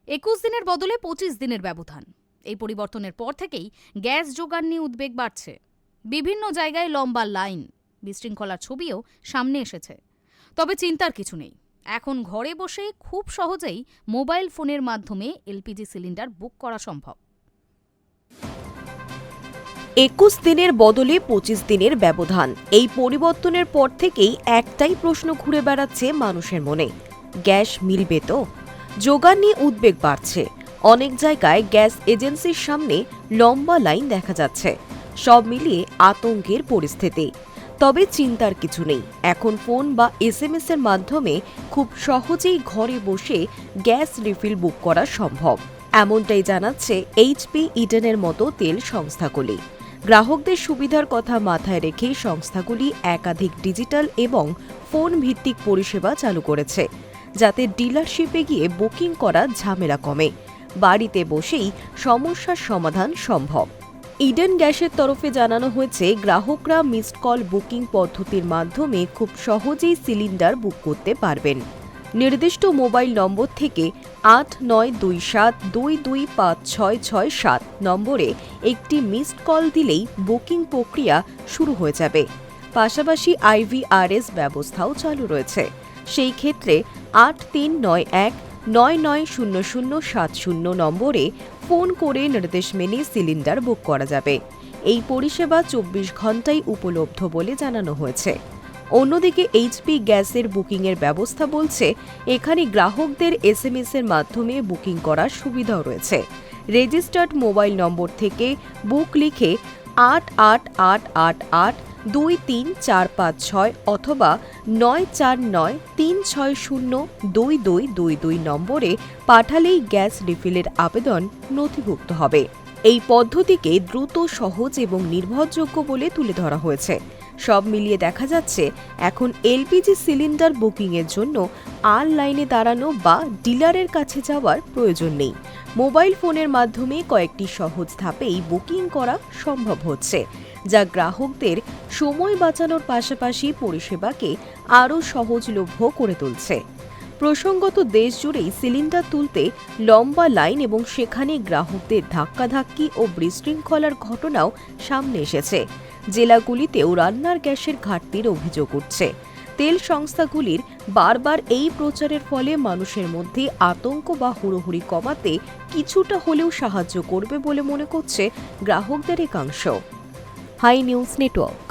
21 দিনের বদলে 25 দিনের ব্যবধান। এই পরিবর্তনের পর থেকেই গ্যাস যোগান নিয়ে উদ্বেগ বাড়ছে। বিভিন্ন জায়গায় লম্বা লাইন, বিশৃঙ্খলার ছবিও সামনে এসেছে। তবে চিন্তার কিছু নেই, এখন ঘরে বসে খুব সহজেই মোবাইল ফোনের মাধ্যমে এলপিজি সিলিন্ডার বুক করা সম্ভব। 21 দিনের বদলে 25 দিনের ব্যবধান। এই পরিবর্তনের পর থেকেই একটাই প্রশ্ন ঘুরে বেড়াচ্ছে মানুষের মনে, গ্যাস মিলবে তো? যোগান নিয়ে উদ্বেগ বাড়ছে। অনেক জায়গায় গ্যাস এজেন্সির সামনে লম্বা লাইন দেখা যাচ্ছে। সব মিলিয়ে আতঙ্কের পরিস্থিতি। তবে চিন্তার কিছু নেই, এখন ফোন বা SMS এর মাধ্যমে খুব সহজেই ঘরে বসে গ্যাস রিফিল বুক করা সম্ভব। এমনটাই জানাচ্ছে HP ইডেনের মতো তেল সংস্থাগুলি। গ্রাহকদের সুবিধার কথা মাথায় রেখে সংস্থাগুলি একাধিক ডিজিটাল এবং ফোন ভিত্তিক পরিষেবা চালু করেছে, যাতে ডিলারশিপে গিয়ে বুকিং করা ঝামেলা কমে। বাড়িতে বসেই সমস্যার সমাধান সম্ভব। ইডেন গ্যাসের তরফে জানানো হয়েছে, গ্রাহকরা মিসড কল বুকিং পদ্ধতির মাধ্যমে খুব সহজেই সিলিন্ডার বুক করতে পারবেন। নির্দিষ্ট মোবাইল নম্বর থেকে 8927225667 নম্বরে একটি মিসড কল দিলেই বুকিং প্রক্রিয়া শুরু হয়ে যাবে। পাশাপাশি IVRS ব্যবস্থাও চালু রয়েছে। সেই ক্ষেত্রে 8391990070 নম্বরে ফোন করে নির্দেশ মেনে সিলিন্ডার বুক করা যাবে। এই পরিষেবা 24 ঘন্টায় উপলব্ধ বলে জানানো হয়েছে। অন্যদিকে HP গ্যাসের বুকিংয়ের ব্যবস্থা বলছে, এখানে গ্রাহকদের SMS এর মাধ্যমে বুকিং করার সুবিধাও রয়েছে। রেজিস্টার্ড মোবাইল নম্বর থেকে বুক লিখে 8888823456 অথবা 9493602222 নম্বরে পাঠালেই গ্যাস রিফিলের আবেদন নথিভুক্ত হবে। এই পদ্ধতিকে দ্রুত, সহজ এবং নির্ভরযোগ্য বলে তুলে ধরা হয়েছে। সব মিলিয়ে দেখা যাচ্ছে, এখন LPG সিলিন্ডার বুকিংয়ের জন্য আর লাইনে দাঁড়ানো বা ডিলারের কাছে যাওয়ার প্রয়োজন নেই। মোবাইল ফোনের মাধ্যমে কয়েকটি সহজ ধাপেই বুকিং করা সম্ভব হচ্ছে, যা গ্রাহকদের সময় বাঁচানোর পাশাপাশি পরিষেবাকে আরও সহজলভ্য করে তুলছে। প্রসঙ্গত, দেশ জুড়েই সিলিন্ডার তুলতে লম্বা লাইন এবং সেখানে গ্রাহকদের ধাক্কাধাক্কি ও বিশৃঙ্খলার ঘটনাও সামনে এসেছে। জেলাগুলিতেও রান্নার গ্যাসের ঘাটতির অভিযোগ উঠছে। তেল সংস্থাগুলির বারবার এই প্রচারের ফলে মানুষের মধ্যে আতঙ্ক বা হুড়োহুড়ি কমাতে কিছুটা হলেও সাহায্য করবে বলে মনে করছে গ্রাহকদের একাংশ। Hi news network.